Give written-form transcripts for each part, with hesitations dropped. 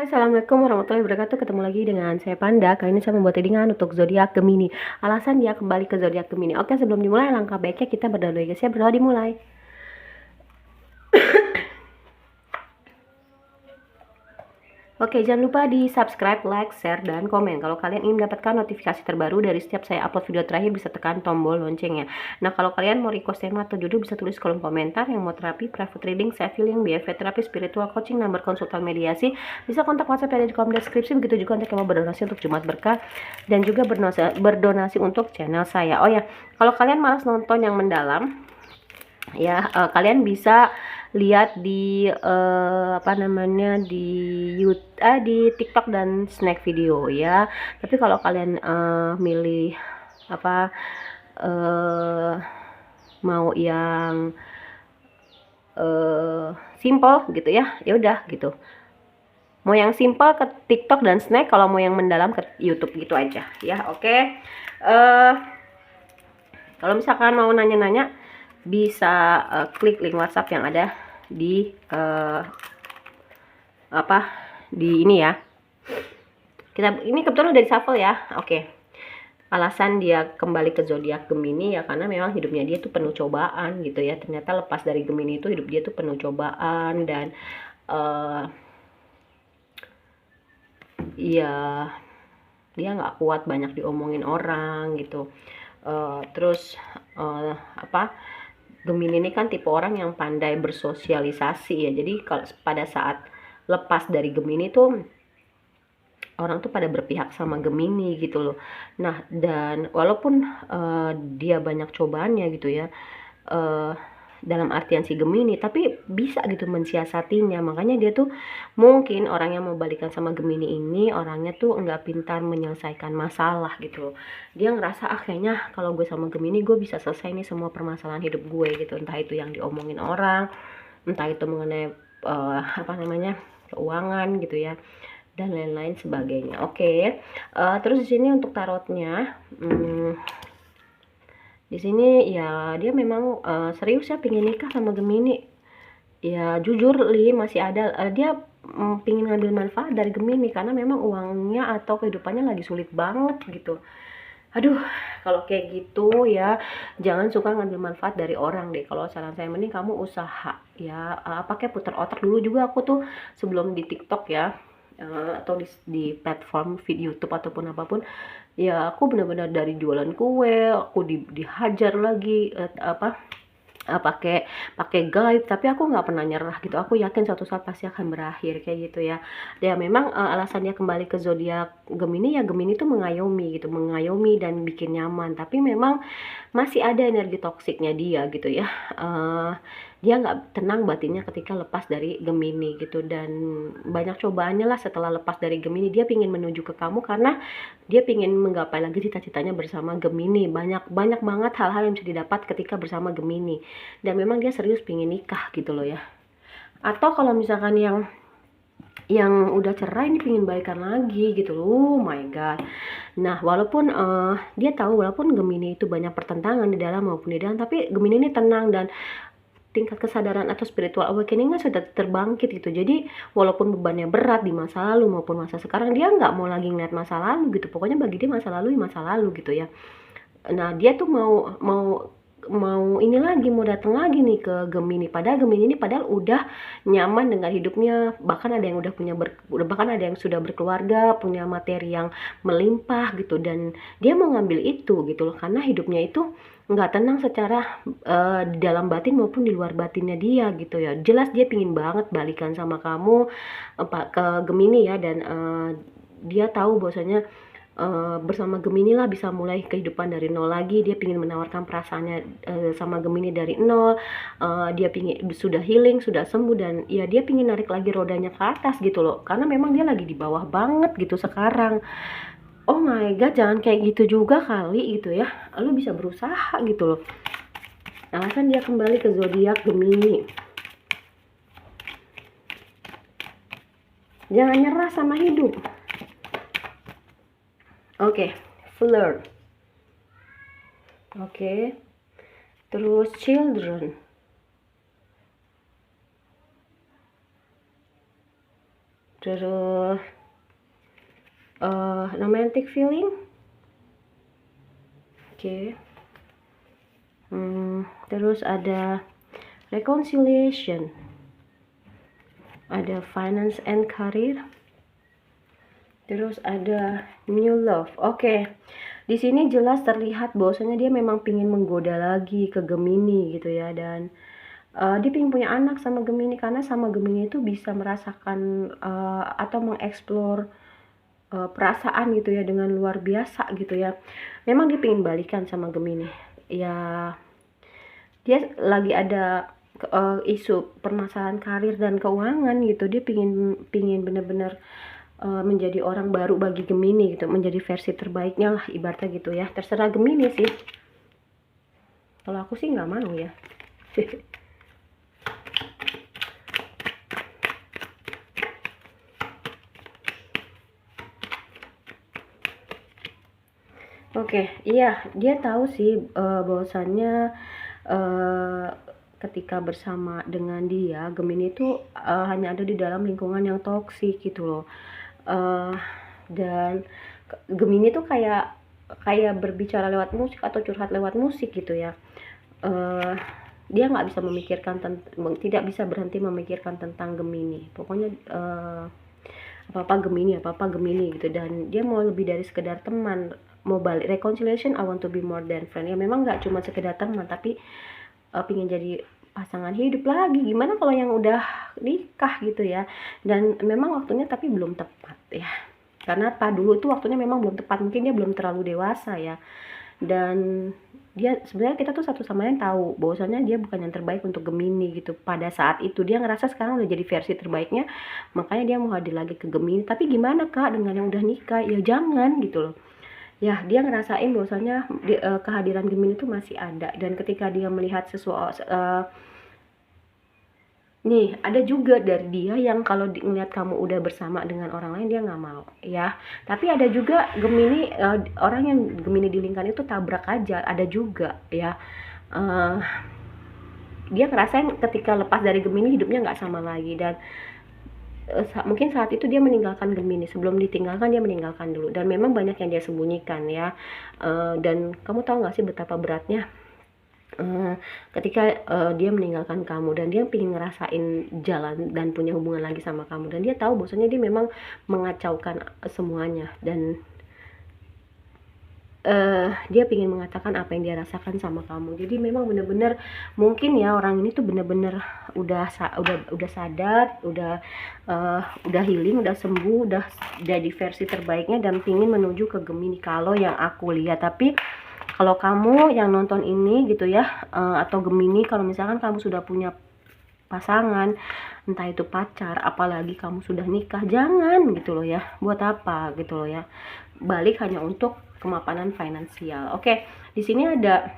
Assalamualaikum warahmatullahi wabarakatuh. Ketemu lagi dengan saya Panda. Kali ini saya membuat readingan untuk zodiak Gemini. Alasan dia kembali ke zodiak Gemini. Oke, sebelum dimulai langkah baiknya kita berdoa dulu, guys ya. Berdoa dimulai. Oke, jangan lupa di subscribe, like, share, dan komen. Kalau kalian ingin mendapatkan notifikasi terbaru dari setiap saya upload video terakhir, bisa tekan tombol loncengnya. Nah, kalau kalian mau request tema atau judul, bisa tulis kolom komentar. Yang mau terapi, private reading, self healing, BFV terapi, spiritual coaching, nomor konsultan mediasi, bisa kontak WhatsApp yang ada di kolom deskripsi. Begitu juga untuk yang mau berdonasi untuk Jumat Berkah dan juga berdonasi untuk channel saya. Oh ya, kalau kalian malas nonton yang mendalam, ya kalian bisa lihat di di TikTok dan Snack Video ya. Tapi kalau kalian milih mau yang simple gitu ya, ya udah gitu. Mau yang simple ke TikTok dan Snack, kalau mau yang mendalam ke YouTube gitu aja ya. Oke. Kalau misalkan mau nanya-nanya, bisa klik link WhatsApp yang ada di di ini ya. Ini kebetulan udah di shuffle ya. Oke. Alasan dia kembali ke zodiak Gemini ya karena memang hidupnya dia tuh penuh cobaan gitu ya. Ternyata lepas dari Gemini itu hidup dia tuh penuh cobaan dan ya dia nggak kuat banyak diomongin orang gitu. Terus Gemini ini kan tipe orang yang pandai bersosialisasi ya. Jadi kalau pada saat lepas dari Gemini tuh orang tuh pada berpihak sama Gemini gitu loh. Nah, dan walaupun dia banyak cobaannya gitu ya, dalam artian si Gemini, tapi bisa gitu mensiasatinya. Makanya dia tuh mungkin orang yang mau balikan sama Gemini ini orangnya tuh nggak pintar menyelesaikan masalah gitu loh. Dia ngerasa kayaknya kalau gue sama Gemini gue bisa selesai nih semua permasalahan hidup gue gitu. Entah itu yang diomongin orang, entah itu mengenai keuangan gitu ya, dan lain-lain sebagainya. Oke. Terus di sini untuk tarotnya, di sini ya dia memang serius ya pingin nikah sama Gemini. Ya jujur masih ada dia pingin ngambil manfaat dari Gemini karena memang uangnya atau kehidupannya lagi sulit banget gitu. Aduh, kalau kayak gitu ya jangan suka ngambil manfaat dari orang deh. Kalau saran saya mending kamu usaha ya, pakai putar otak dulu juga. Aku tuh sebelum di TikTok ya, atau di platform video YouTube ataupun apapun ya, aku benar-benar dari jualan kue aku dihajar lagi pakai gaib, tapi aku nggak pernah nyerah gitu. Aku yakin suatu saat pasti akan berakhir kayak gitu ya. Dia memang alasannya kembali ke zodiak Gemini ya, Gemini tuh mengayomi dan bikin nyaman, tapi memang masih ada energi toksiknya dia gitu ya. Dia nggak tenang batinnya ketika lepas dari Gemini gitu, dan banyak cobaannya lah setelah lepas dari Gemini. Dia pingin menuju ke kamu karena dia pingin menggapai lagi cita-citanya bersama Gemini. Banyak banget hal-hal yang bisa didapat ketika bersama Gemini, dan memang dia serius pingin nikah gitu loh ya. Atau kalau misalkan yang udah cerai ini pingin balikan lagi gitu loh. Oh my god. Nah, walaupun dia tahu walaupun Gemini itu banyak pertentangan di dalam maupun di dalam, tapi Gemini ini tenang dan tingkat kesadaran atau spiritual awakening-nya sudah terbangkit gitu. Jadi walaupun bebannya berat di masa lalu maupun masa sekarang, dia nggak mau lagi ngeliat masa lalu gitu. Pokoknya bagi dia masa lalu gitu ya. Nah, dia tuh mau ini lagi, mau datang lagi nih ke Gemini. Padahal Gemini ini udah nyaman dengan hidupnya, bahkan ada yang bahkan ada yang sudah berkeluarga, punya materi yang melimpah gitu, dan dia mau ngambil itu gitu loh, karena hidupnya itu nggak tenang secara di dalam batin maupun di luar batinnya dia gitu ya. Jelas dia pingin banget balikan sama kamu, ke Gemini ya, dan dia tahu bahwasanya bersama Gemini lah bisa mulai kehidupan dari nol lagi. Dia pingin menawarkan perasaannya sama Gemini dari nol. Dia pingin sudah healing, sudah sembuh, dan ya dia pingin narik lagi rodanya ke atas gitu loh, karena memang dia lagi di bawah banget gitu sekarang. Oh my god, jangan kayak gitu juga kali gitu ya. Lu bisa berusaha gitu loh. Alasan dia kembali ke zodiak Gemini, jangan nyerah sama hidup. Oke, flirt. Oke. Terus children. terus romantic feeling. Oke. Terus ada reconciliation, ada finance and career, terus ada new love. Oke. Di sini jelas terlihat bahwasanya dia memang pingin menggoda lagi ke Gemini gitu ya, dan dia pengen punya anak sama Gemini karena sama Gemini itu bisa merasakan atau mengeksplor perasaan gitu ya dengan luar biasa gitu ya. Memang dia pengen balikan sama Gemini ya, dia lagi ada isu permasalahan karir dan keuangan gitu. Dia pingin bener-bener menjadi orang baru bagi Gemini gitu, menjadi versi terbaiknya lah ibaratnya gitu ya. Terserah Gemini sih, kalau aku sih nggak mau ya. Oke, iya, dia tahu sih bahwasannya ketika bersama dengan dia, Gemini itu hanya ada di dalam lingkungan yang toksik gitu loh. Dan Gemini tuh kayak berbicara lewat musik atau curhat lewat musik gitu ya. Dia nggak bisa memikirkan tidak bisa berhenti memikirkan tentang Gemini. Pokoknya apa-apa Gemini gitu, dan dia mau lebih dari sekedar teman, mau balik reconciliation, I want to be more than friend. Ya memang nggak cuma sekedar teman, tapi pingin jadi pasangan hidup lagi. Gimana kalau yang udah nikah gitu ya, dan memang waktunya tapi belum tepat ya. Karena dulu itu waktunya memang belum tepat, mungkin dia belum terlalu dewasa ya. Dan dia sebenarnya, kita tuh satu sama lain tahu bahwasanya dia bukan yang terbaik untuk Gemini gitu. Pada saat itu dia ngerasa sekarang udah jadi versi terbaiknya, makanya dia mau hadir lagi ke Gemini. Tapi gimana Kak dengan yang udah nikah? Ya jangan gitu loh. Ya dia ngerasain bahwasanya kehadiran Gemini itu masih ada, dan ketika dia melihat sesuatu nih, ada juga dari dia yang kalau ngeliat kamu udah bersama dengan orang lain dia nggak mau ya. Tapi ada juga Gemini, orang yang Gemini di lingkaran itu tabrak aja, ada juga ya. Dia ngerasain ketika lepas dari Gemini hidupnya nggak sama lagi, dan mungkin saat itu dia meninggalkan Gemini. Sebelum ditinggalkan dia meninggalkan dulu, dan memang banyak yang dia sembunyikan ya. Dan kamu tahu nggak sih betapa beratnya ketika dia meninggalkan kamu, dan dia pengen ngerasain jalan dan punya hubungan lagi sama kamu, dan dia tahu bahwasanya dia memang mengacaukan semuanya, dan dia pengen mengatakan apa yang dia rasakan sama kamu. Jadi memang bener-bener mungkin ya orang ini tuh bener-bener udah sadar, udah healing, udah sembuh, udah jadi versi terbaiknya, dan pengen menuju ke Gemini kalau yang aku lihat. Tapi kalau kamu yang nonton ini gitu ya, atau Gemini, kalau misalkan kamu sudah punya pasangan, entah itu pacar, apalagi kamu sudah nikah, jangan gitu loh ya. Buat apa gitu loh ya. Balik hanya untuk kemapanan finansial. Oke, di sini ada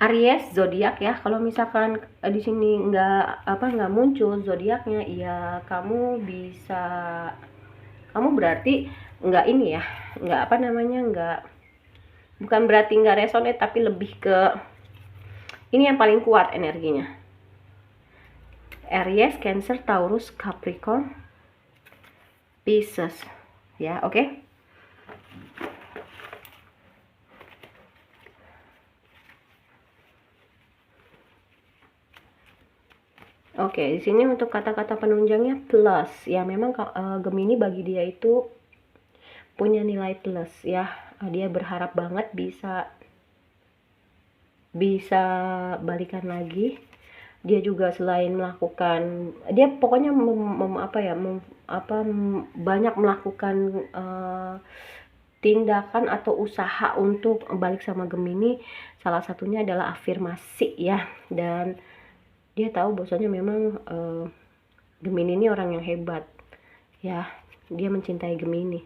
Aries zodiak ya. Kalau misalkan di sini nggak muncul zodiaknya, ya kamu berarti nggak ini ya, bukan berarti nggak resonate, tapi lebih ke ini yang paling kuat energinya. Aries, Cancer, Taurus, Capricorn, Pisces ya. Oke. Oke, di sini untuk kata-kata penunjangnya plus ya. Memang Gemini bagi dia itu punya nilai plus ya. Dia berharap banget bisa balikan lagi. Dia juga selain melakukan, dia pokoknya banyak melakukan tindakan atau usaha untuk balik sama Gemini. Salah satunya adalah afirmasi ya, dan dia tahu bahwasanya memang Gemini ini orang yang hebat ya. Dia mencintai Gemini.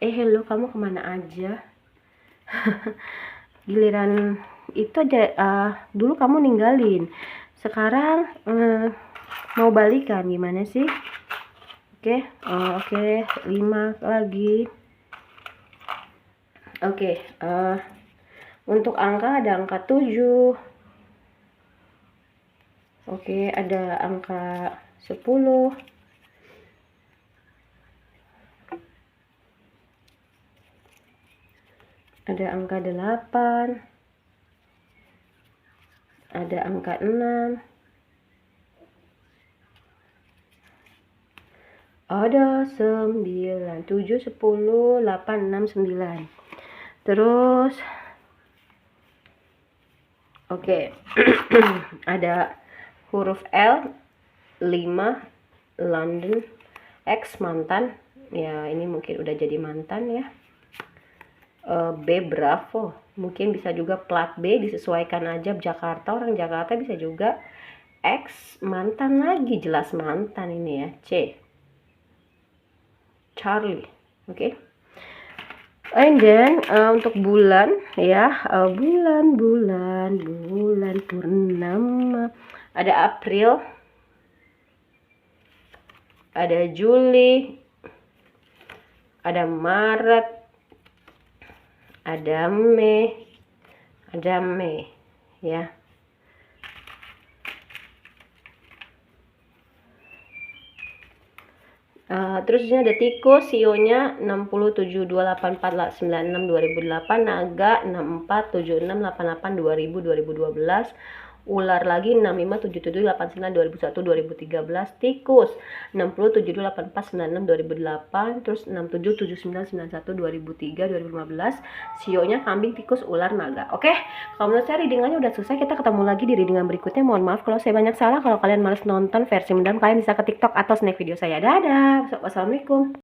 Hello, kamu kemana aja? Giliran itu aja, dulu kamu ninggalin, sekarang mau balikan, gimana sih? Oke, 5 lagi. Oke, untuk angka ada angka 7. Oke, ada angka 10, ada angka 8, ada angka 6, ada 9, 7, 10, 8, 6, 9. Terus oke. Ada huruf L, 5, London, X, mantan. Ya, ini mungkin udah jadi mantan ya. B, Bravo. Mungkin bisa juga plat B, disesuaikan aja Jakarta, orang Jakarta bisa juga. X, mantan lagi, jelas mantan ini ya. C, Charlie. Oke. And then untuk bulan ya, bulan purnama. Ada April, ada Juli, ada Maret, ada Mei ya. Terus di sini ada tikus, sionya 60728496 2008, naga 647688 2000 2012, ular lagi 657789 2001 2013, tikus 60728496 2008, terus 677991 2003 2015, sionya kambing, tikus, ular, naga. Oke, kalau menurut saya readingannya udah selesai. Kita ketemu lagi di readingan berikutnya. Mohon maaf kalau saya banyak salah. Kalau kalian males nonton versi mendalam, kalian bisa ke TikTok atau snack video saya. Dadah, wassalamualaikum.